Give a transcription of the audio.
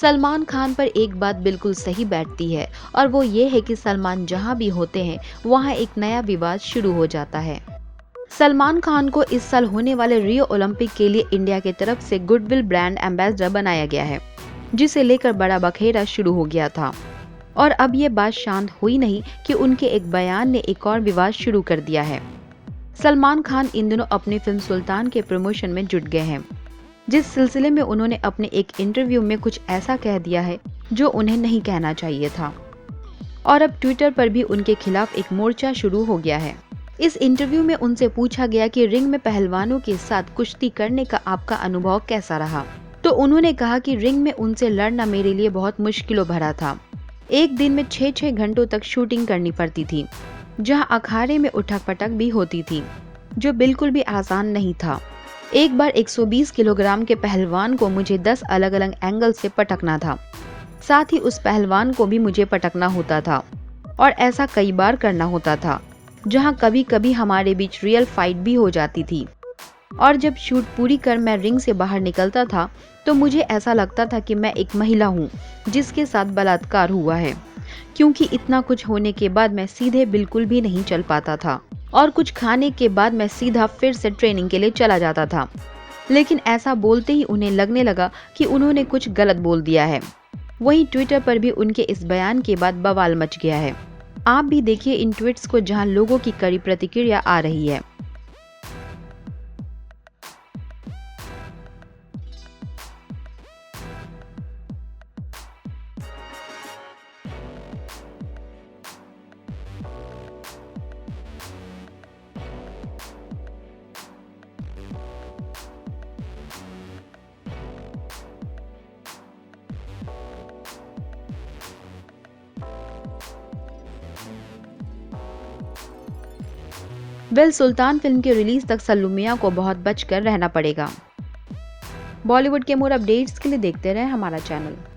सलमान खान पर एक बात बिल्कुल सही बैठती है और वो ये है कि सलमान जहाँ भी होते हैं वहाँ एक नया विवाद शुरू हो जाता है। सलमान खान को इस साल होने वाले रियो ओलंपिक के लिए इंडिया की तरफ से गुडविल ब्रांड एम्बेसडर बनाया गया है, जिसे लेकर बड़ा बखेड़ा शुरू हो गया था। और अब ये बात शांत हुई नहीं कि उनके एक बयान ने एक और विवाद शुरू कर दिया है। सलमान खान इन दिनों अपनी फिल्म सुल्तान के प्रमोशन में जुट गए हैं, जिस सिलसिले में उन्होंने अपने एक इंटरव्यू में कुछ ऐसा कह दिया है जो उन्हें नहीं कहना चाहिए था। और अब ट्विटर पर भी उनके खिलाफ एक मोर्चा शुरू हो गया है। इस इंटरव्यू में उनसे पूछा गया कि रिंग में पहलवानों के साथ कुश्ती करने का आपका अनुभव कैसा रहा, तो उन्होंने कहा कि रिंग में उनसे लड़ना मेरे लिए बहुत मुश्किलों भरा था। एक दिन में 6-6 घंटों तक शूटिंग करनी पड़ती थी, जहां अखाड़े में उठक पटक भी होती थी, जो बिल्कुल भी आसान नहीं था। एक बार 120 किलोग्राम के पहलवान को मुझे 10 अलग अलग एंगल से पटकना था। साथ ही उस पहलवान को भी मुझे पटकना होता था और ऐसा कई बार करना होता था, जहां कभी कभी हमारे बीच रियल फाइट भी हो जाती थी। और जब शूट पूरी कर मैं रिंग से बाहर निकलता था तो मुझे ऐसा लगता था कि मैं एक महिला हूं जिसके साथ बलात्कार हुआ है, क्योंकि इतना कुछ होने के बाद मैं सीधे बिल्कुल भी नहीं चल पाता था और कुछ खाने के बाद मैं सीधा फिर से ट्रेनिंग के लिए चला जाता था। लेकिन ऐसा बोलते ही उन्हें लगने लगा कि उन्होंने कुछ गलत बोल दिया है। वहीं ट्विटर पर भी उनके इस बयान के बाद बवाल मच गया है। आप भी देखिए इन ट्वीट्स को, जहां लोगों की कड़ी प्रतिक्रिया आ रही है। सुल्तान फिल्म के रिलीज तक सल्लू मियां को बहुत बचकर रहना पड़ेगा। बॉलीवुड के मोर अपडेट्स के लिए देखते रहें हमारा चैनल।